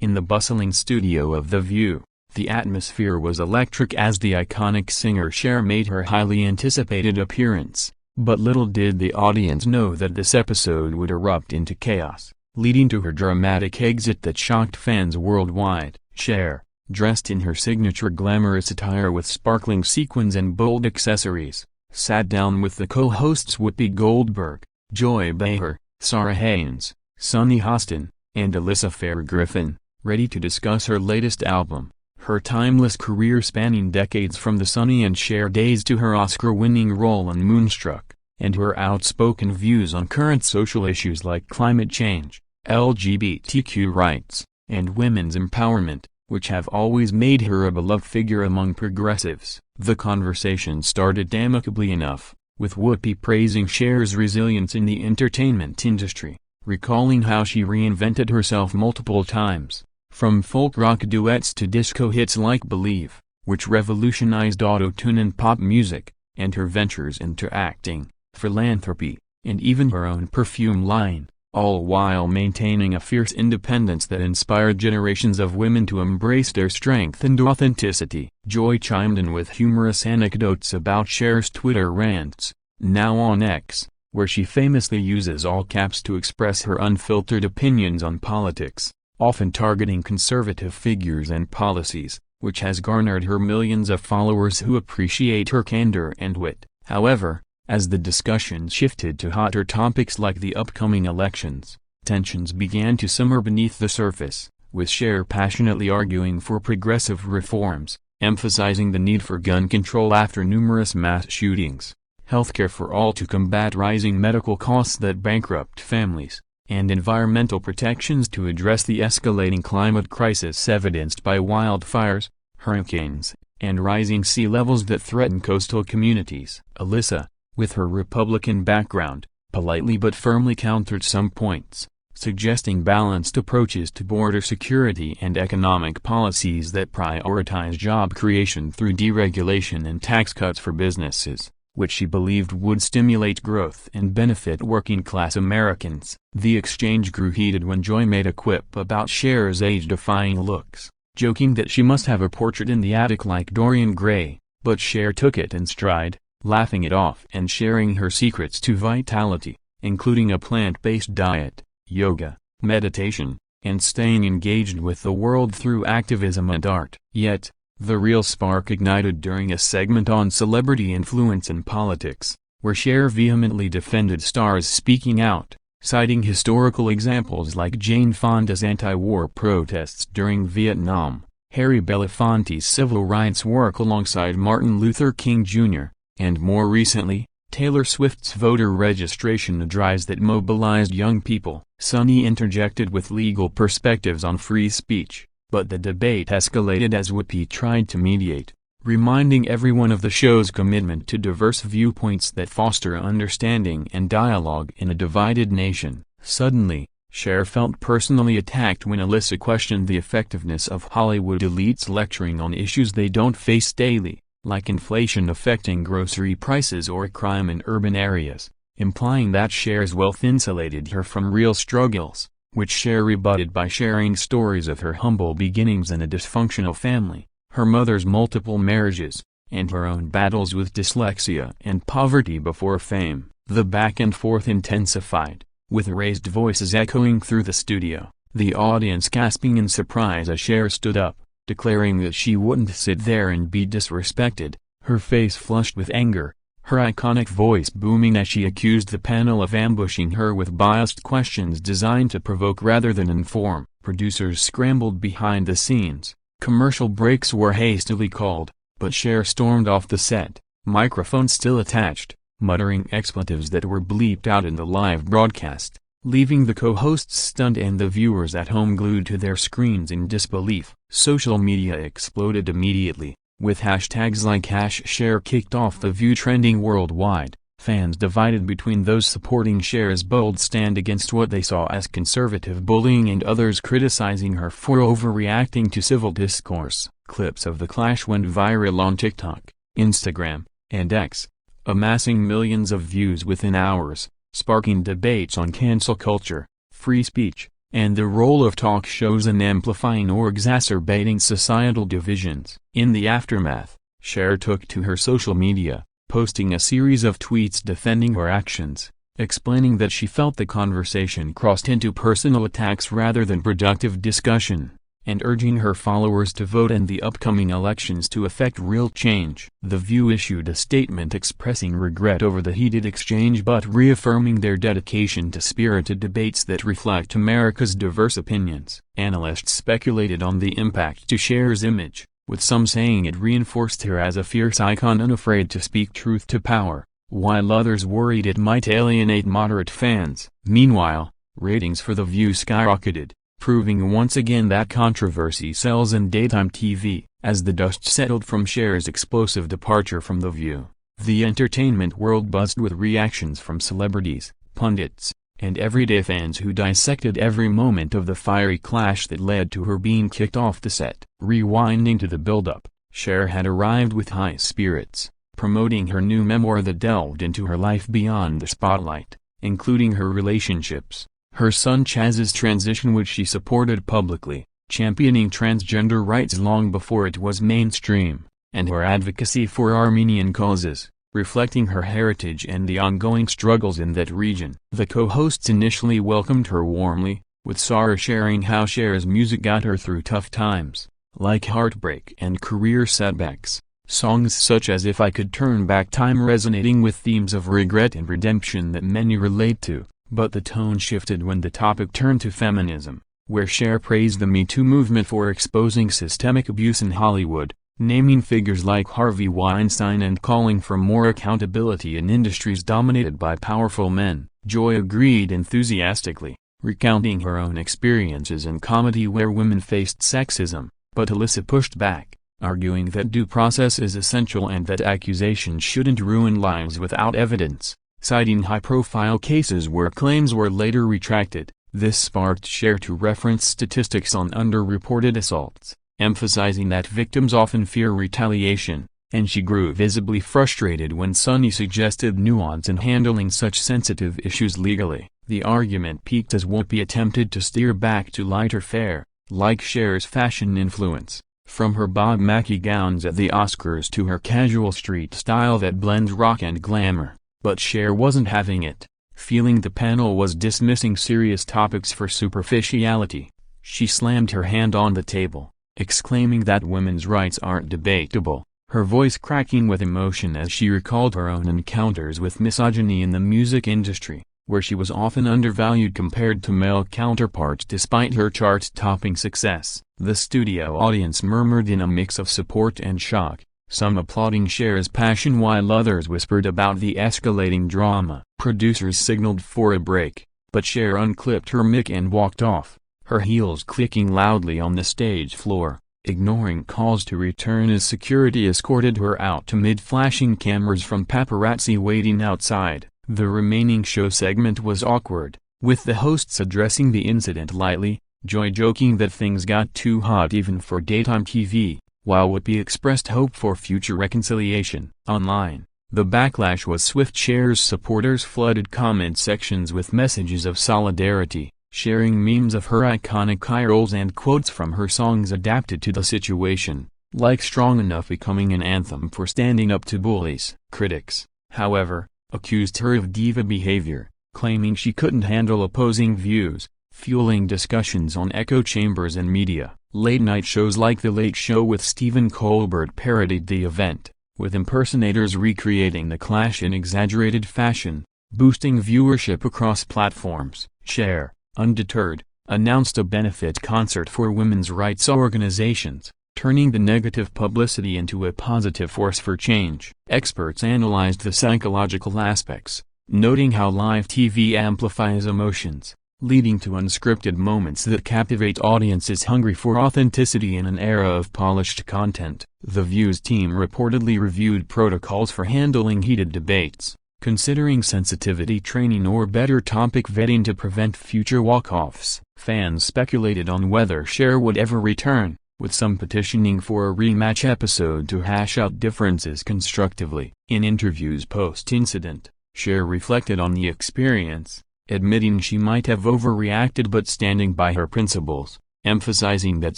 In the bustling studio of The View, the atmosphere was electric as the iconic singer Cher made her highly anticipated appearance, but little did the audience know that this episode would erupt into chaos, leading to her dramatic exit that shocked fans worldwide. Cher, dressed in her signature glamorous attire with sparkling sequins and bold accessories, sat down with the co-hosts Whoopi Goldberg, Joy Behar, Sarah Haynes, Sunny Hostin, and Alyssa Fair-Griffin, ready to discuss her latest album, her timeless career spanning decades from the Sunny and Cher days to her Oscar-winning role in Moonstruck, and her outspoken views on current social issues like climate change, LGBTQ rights, and women's empowerment, which have always made her a beloved figure among progressives. The conversation started amicably enough, with Whoopi praising Cher's resilience in the entertainment industry, recalling how she reinvented herself multiple times, from folk rock duets to disco hits like Believe, which revolutionized auto-tune and pop music, and her ventures into acting, philanthropy, and even her own perfume line, all while maintaining a fierce independence that inspired generations of women to embrace their strength and authenticity. Joy chimed in with humorous anecdotes about Cher's Twitter rants, now on X, where she famously uses all caps to express her unfiltered opinions on politics, often targeting conservative figures and policies, which has garnered her millions of followers who appreciate her candor and wit. However, as the discussion shifted to hotter topics like the upcoming elections, tensions began to simmer beneath the surface, with Cher passionately arguing for progressive reforms, emphasizing the need for gun control after numerous mass shootings, healthcare for all to combat rising medical costs that bankrupt families, and environmental protections to address the escalating climate crisis evidenced by wildfires, hurricanes, and rising sea levels that threaten coastal communities. Alyssa, with her Republican background, politely but firmly countered some points, suggesting balanced approaches to border security and economic policies that prioritize job creation through deregulation and tax cuts for businesses, which she believed would stimulate growth and benefit working-class Americans. The exchange grew heated when Joy made a quip about Cher's age-defying looks, joking that she must have a portrait in the attic like Dorian Gray, but Cher took it in stride, laughing it off and sharing her secrets to vitality, including a plant-based diet, yoga, meditation, and staying engaged with the world through activism and art. Yet, the real spark ignited during a segment on celebrity influence in politics, where Cher vehemently defended stars speaking out, citing historical examples like Jane Fonda's anti-war protests during Vietnam, Harry Belafonte's civil rights work alongside Martin Luther King Jr., and more recently, Taylor Swift's voter registration drives that mobilized young people. Sunny interjected with legal perspectives on free speech, but the debate escalated as Whoopi tried to mediate, reminding everyone of the show's commitment to diverse viewpoints that foster understanding and dialogue in a divided nation. Suddenly, Cher felt personally attacked when Alyssa questioned the effectiveness of Hollywood elites lecturing on issues they don't face daily, like inflation affecting grocery prices or crime in urban areas, implying that Cher's wealth insulated her from real struggles, which Cher rebutted by sharing stories of her humble beginnings in a dysfunctional family, her mother's multiple marriages, and her own battles with dyslexia and poverty before fame. The back and forth intensified, with raised voices echoing through the studio, the audience gasping in surprise as Cher stood up, declaring that she wouldn't sit there and be disrespected, her face flushed with anger, her iconic voice booming as she accused the panel of ambushing her with biased questions designed to provoke rather than inform. Producers scrambled behind the scenes, commercial breaks were hastily called, but Cher stormed off the set, microphone still attached, muttering expletives that were bleeped out in the live broadcast, leaving the co-hosts stunned and the viewers at home glued to their screens in disbelief. Social media exploded immediately, with hashtags like #Cher kicked off The View trending worldwide, fans divided between those supporting Cher's bold stand against what they saw as conservative bullying and others criticizing her for overreacting to civil discourse. Clips of the clash went viral on TikTok, Instagram, and X, amassing millions of views within hours, sparking debates on cancel culture, free speech, and the role of talk shows in amplifying or exacerbating societal divisions. In the aftermath, Cher took to her social media, posting a series of tweets defending her actions, explaining that she felt the conversation crossed into personal attacks rather than productive discussion, and urging her followers to vote in the upcoming elections to effect real change. The View issued a statement expressing regret over the heated exchange but reaffirming their dedication to spirited debates that reflect America's diverse opinions. Analysts speculated on the impact to Cher's image, with some saying it reinforced her as a fierce icon unafraid to speak truth to power, while others worried it might alienate moderate fans. Meanwhile, ratings for The View skyrocketed, proving once again that controversy sells in daytime TV. As the dust settled from Cher's explosive departure from The View, the entertainment world buzzed with reactions from celebrities, pundits, and everyday fans who dissected every moment of the fiery clash that led to her being kicked off the set. Rewinding to the build-up, Cher had arrived with high spirits, promoting her new memoir that delved into her life beyond the spotlight, including her relationships, her son Chaz's transition which she supported publicly, championing transgender rights long before it was mainstream, and her advocacy for Armenian causes, reflecting her heritage and the ongoing struggles in that region. The co-hosts initially welcomed her warmly, with Sarah sharing how Cher's music got her through tough times, like heartbreak and career setbacks. Songs such as If I Could Turn Back Time resonating with themes of regret and redemption that many relate to, but the tone shifted when the topic turned to feminism, where Cher praised the Me Too movement for exposing systemic abuse in Hollywood, naming figures like Harvey Weinstein and calling for more accountability in industries dominated by powerful men. Joy agreed enthusiastically, recounting her own experiences in comedy where women faced sexism, but Alyssa pushed back, arguing that due process is essential and that accusations shouldn't ruin lives without evidence, citing high-profile cases where claims were later retracted. This sparked Cher to reference statistics on underreported assaults, emphasizing that victims often fear retaliation, and she grew visibly frustrated when Sonny suggested nuance in handling such sensitive issues legally. The argument peaked as Whoopi attempted to steer back to lighter fare, like Cher's fashion influence, from her Bob Mackie gowns at the Oscars to her casual street style that blends rock and glamour. But Cher wasn't having it, feeling the panel was dismissing serious topics for superficiality. She slammed her hand on the table, exclaiming that women's rights aren't debatable, her voice cracking with emotion as she recalled her own encounters with misogyny in the music industry, where she was often undervalued compared to male counterparts despite her chart-topping success. The studio audience murmured in a mix of support and shock, some applauding Cher's passion while others whispered about the escalating drama. Producers signaled for a break, but Cher unclipped her mic and walked off, her heels clicking loudly on the stage floor, ignoring calls to return as security escorted her out amid flashing cameras from paparazzi waiting outside. The remaining show segment was awkward, with the hosts addressing the incident lightly, Joy joking that things got too hot even for daytime TV, while Whoopi expressed hope for future reconciliation. Online, the backlash was swift. Cher's supporters flooded comment sections with messages of solidarity, sharing memes of her iconic eye rolls and quotes from her songs adapted to the situation, like Strong Enough becoming an anthem for standing up to bullies. Critics, however, accused her of diva behavior, claiming she couldn't handle opposing views, fueling discussions on echo chambers and media. Late-night shows like The Late Show with Stephen Colbert parodied the event, with impersonators recreating the clash in exaggerated fashion, boosting viewership across platforms. Cher, undeterred, announced a benefit concert for women's rights organizations, turning the negative publicity into a positive force for change. Experts analyzed the psychological aspects, noting how live TV amplifies emotions, leading to unscripted moments that captivate audiences hungry for authenticity in an era of polished content. The View's team reportedly reviewed protocols for handling heated debates, considering sensitivity training or better topic vetting to prevent future walk-offs. Fans speculated on whether Cher would ever return, with some petitioning for a rematch episode to hash out differences constructively. In interviews post-incident, Cher reflected on the experience, admitting she might have overreacted but standing by her principles, emphasizing that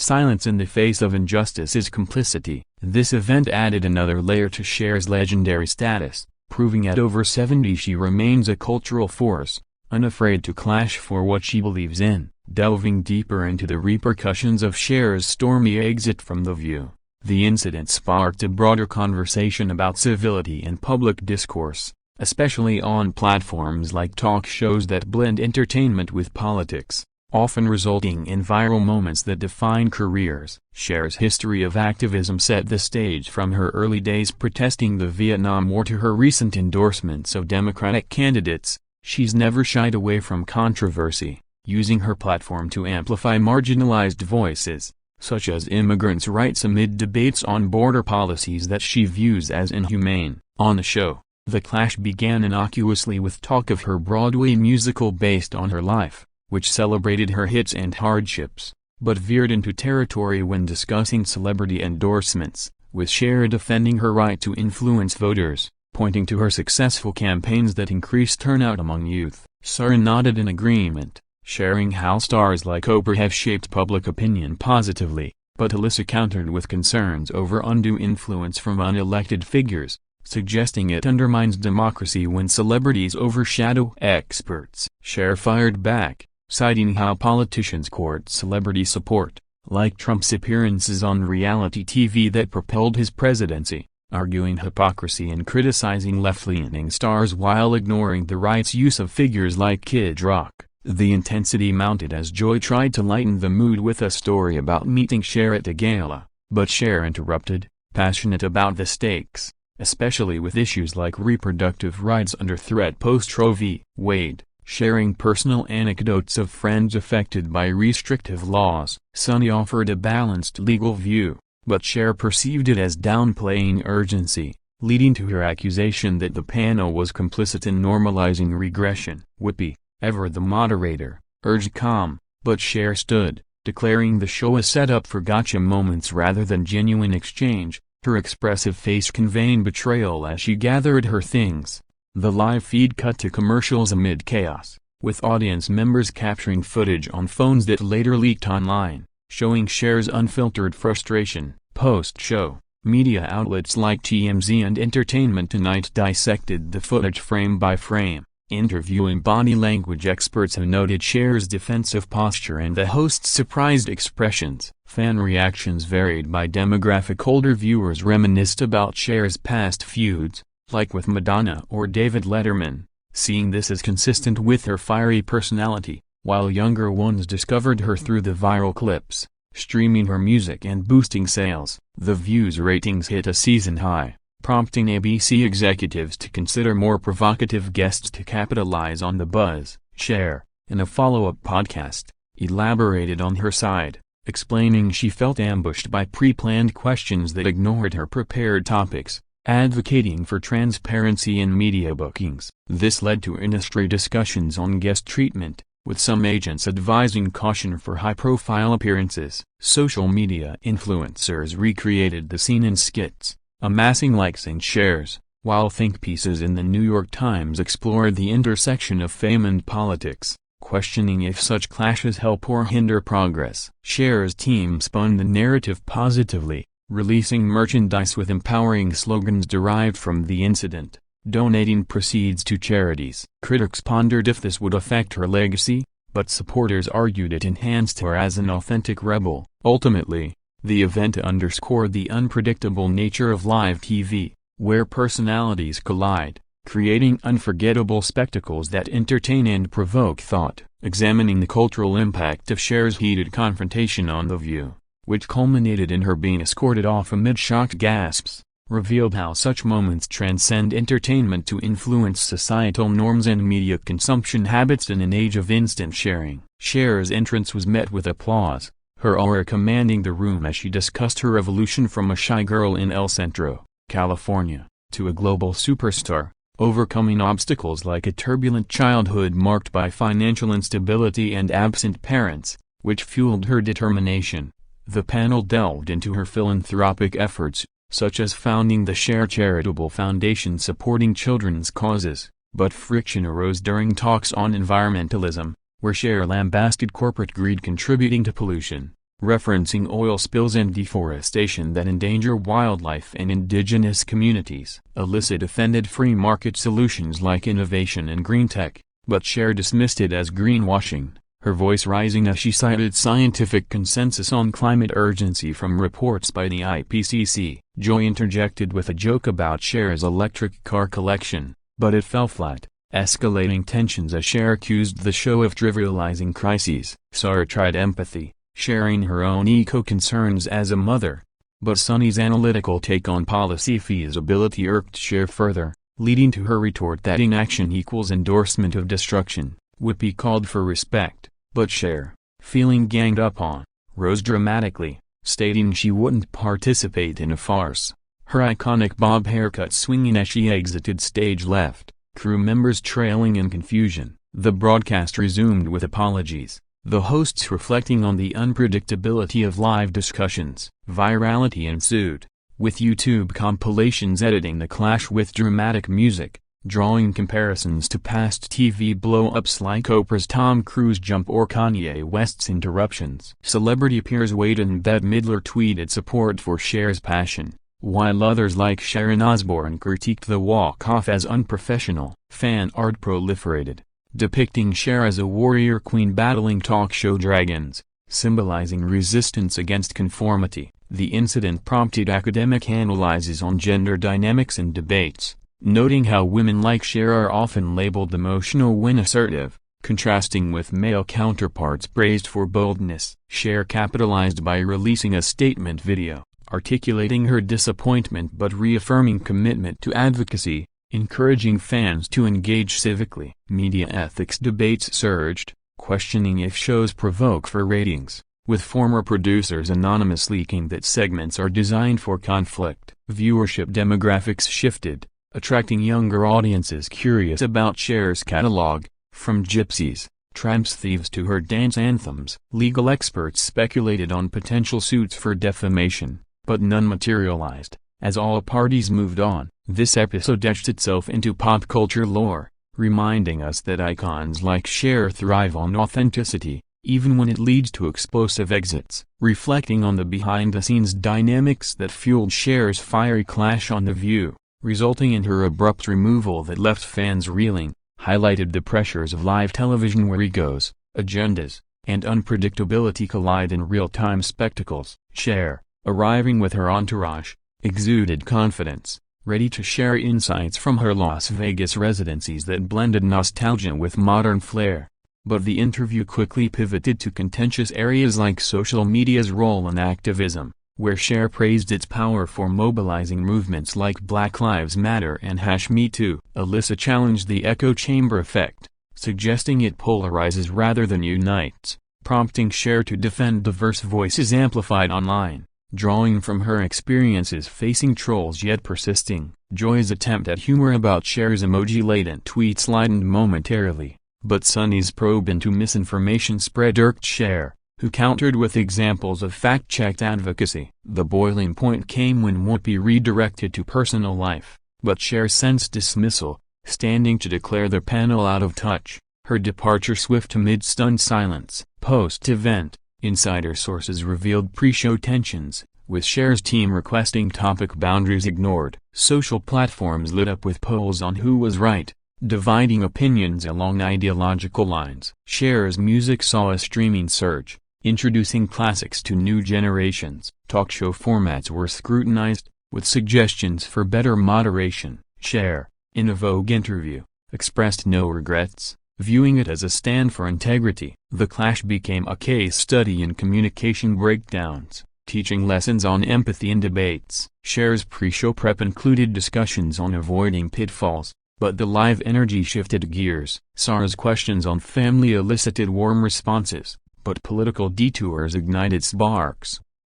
silence in the face of injustice is complicity. This event added another layer to Cher's legendary status, proving at over 70 she remains a cultural force, unafraid to clash for what she believes in. Delving deeper into the repercussions of Cher's stormy exit from The View, the incident sparked a broader conversation about civility and public discourse, especially on platforms like talk shows that blend entertainment with politics, often resulting in viral moments that define careers. Cher's history of activism set the stage from her early days protesting the Vietnam War to her recent endorsements of Democratic candidates. She's never shied away from controversy, using her platform to amplify marginalized voices, such as immigrants' rights amid debates on border policies that she views as inhumane. On the show, the clash began innocuously with talk of her Broadway musical based on her life, which celebrated her hits and hardships, but veered into territory when discussing celebrity endorsements, with Cher defending her right to influence voters, pointing to her successful campaigns that increased turnout among youth. Cher nodded in agreement, sharing how stars like Oprah have shaped public opinion positively, but Alyssa countered with concerns over undue influence from unelected figures, suggesting it undermines democracy when celebrities overshadow experts. Cher fired back, citing how politicians court celebrity support, like Trump's appearances on reality TV that propelled his presidency, arguing hypocrisy and criticizing left-leaning stars while ignoring the rights use of figures like Kid Rock. The intensity mounted as Joy tried to lighten the mood with a story about meeting Cher at a gala, but Cher interrupted, passionate about the stakes, especially with issues like reproductive rights under threat post-Roe v. Wade, sharing personal anecdotes of friends affected by restrictive laws. Sunny offered a balanced legal view, but Cher perceived it as downplaying urgency, leading to her accusation that the panel was complicit in normalizing regression. Whoopi, ever the moderator, urged calm, but Cher stood, declaring the show a setup for gotcha moments rather than genuine exchange, her expressive face conveying betrayal as she gathered her things. The live feed cut to commercials amid chaos, with audience members capturing footage on phones that later leaked online, showing Cher's unfiltered frustration. Post-show, media outlets like TMZ and Entertainment Tonight dissected the footage frame by frame, interviewing body language experts who noted Cher's defensive posture and the host's surprised expressions. Fan reactions varied by demographic. Older viewers reminisced about Cher's past feuds, like with Madonna or David Letterman, seeing this as consistent with her fiery personality, while younger ones discovered her through the viral clips, streaming her music and boosting sales. The View's ratings hit a season high, prompting ABC executives to consider more provocative guests to capitalize on the buzz. Cher, in a follow-up podcast, elaborated on her side, explaining she felt ambushed by pre-planned questions that ignored her prepared topics, advocating for transparency in media bookings. This led to industry discussions on guest treatment, with some agents advising caution for high-profile appearances. Social media influencers recreated the scene in skits, amassing likes and shares, while think pieces in the New York Times explored the intersection of fame and politics, questioning if such clashes help or hinder progress. Cher's team spun the narrative positively, releasing merchandise with empowering slogans derived from the incident, donating proceeds to charities. Critics pondered if this would affect her legacy, but supporters argued it enhanced her as an authentic rebel. Ultimately, the event underscored the unpredictable nature of live TV, where personalities collide, creating unforgettable spectacles that entertain and provoke thought. Examining the cultural impact of Cher's heated confrontation on The View, which culminated in her being escorted off amid shocked gasps, revealed how such moments transcend entertainment to influence societal norms and media consumption habits in an age of instant sharing. Cher's entrance was met with applause, her aura commanding the room as she discussed her evolution from a shy girl in El Centro, California, to a global superstar, overcoming obstacles like a turbulent childhood marked by financial instability and absent parents, which fueled her determination. The panel delved into her philanthropic efforts, such as founding the Cher Charitable Foundation supporting children's causes, But friction arose during talks on environmentalism, where Cher lambasted corporate greed contributing to pollution, referencing oil spills and deforestation that endanger wildlife and indigenous communities. Alyssa defended free market solutions like innovation and green tech, but Cher dismissed it as greenwashing, her voice rising as she cited scientific consensus on climate urgency from reports by the IPCC. Joy interjected with a joke about Cher's electric car collection, but it fell flat, escalating tensions as Cher accused the show of trivializing crises. Sarah tried empathy, sharing her own eco-concerns as a mother, but Sunny's analytical take on policy feasibility irked Cher further, leading to her retort that inaction equals endorsement of destruction. Whoopi called for respect, but Cher, feeling ganged up on, rose dramatically, stating she wouldn't participate in a farce. Her iconic bob haircut swinging as she exited stage left, crew members trailing in confusion. The broadcast resumed with apologies, the hosts reflecting on the unpredictability of live discussions. Virality ensued, with YouTube compilations editing the clash with dramatic music, drawing comparisons to past TV blow-ups like Oprah's Tom Cruise jump or Kanye West's interruptions. Celebrity peers weighed in. Bette Midler tweeted support for Cher's passion, while others like Sharon Osbourne critiqued the walk-off as unprofessional. Fan art proliferated, depicting Cher as a warrior queen battling talk show dragons, symbolizing resistance against conformity. The incident prompted academic analyses on gender dynamics and debates, noting how women like Cher are often labeled emotional when assertive, contrasting with male counterparts praised for boldness. Cher capitalized by releasing a statement video, articulating her disappointment but reaffirming commitment to advocacy, encouraging fans to engage civically. Media ethics debates surged, questioning if shows provoke for ratings, with former producers anonymously leaking that segments are designed for conflict. Viewership demographics shifted, attracting younger audiences curious about Cher's catalog, from gypsies, tramps, thieves to her dance anthems. Legal experts speculated on potential suits for defamation, but none materialized, as all parties moved on. This episode etched itself into pop culture lore, reminding us that icons like Cher thrive on authenticity, even when it leads to explosive exits. Reflecting on the behind-the-scenes dynamics that fueled Cher's fiery clash on The View, resulting in her abrupt removal that left fans reeling, highlighted the pressures of live television where egos, agendas, and unpredictability collide in real-time spectacles. Cher, arriving with her entourage, exuded confidence, ready to share insights from her Las Vegas residencies that blended nostalgia with modern flair. But the interview quickly pivoted to contentious areas like social media's role in activism, where Cher praised its power for mobilizing movements like Black Lives Matter and #MeToo. Alyssa challenged the echo chamber effect, suggesting it polarizes rather than unites, prompting Cher to defend diverse voices amplified online, drawing from her experiences facing trolls yet persisting. Joy's attempt at humor about Cher's emoji-laden tweets lightened momentarily, but Sunny's probe into misinformation spread irked Cher, who countered with examples of fact-checked advocacy. The boiling point came when Whoopi redirected to personal life, but Cher sensed dismissal, standing to declare the panel out of touch, her departure swift amid stunned silence. Post-event, insider sources revealed pre-show tensions, with Cher's team requesting topic boundaries ignored. Social platforms lit up with polls on who was right, dividing opinions along ideological lines. Cher's music saw a streaming surge, introducing classics to new generations. Talk show formats were scrutinized, with suggestions for better moderation. Cher, in a Vogue interview, expressed no regrets, viewing it as a stand for integrity. The clash became a case study in communication breakdowns, teaching lessons on empathy in debates. Cher's pre-show prep included discussions on avoiding pitfalls, but the live energy shifted gears. Sarah's questions on family elicited warm responses, but political detours ignited sparks.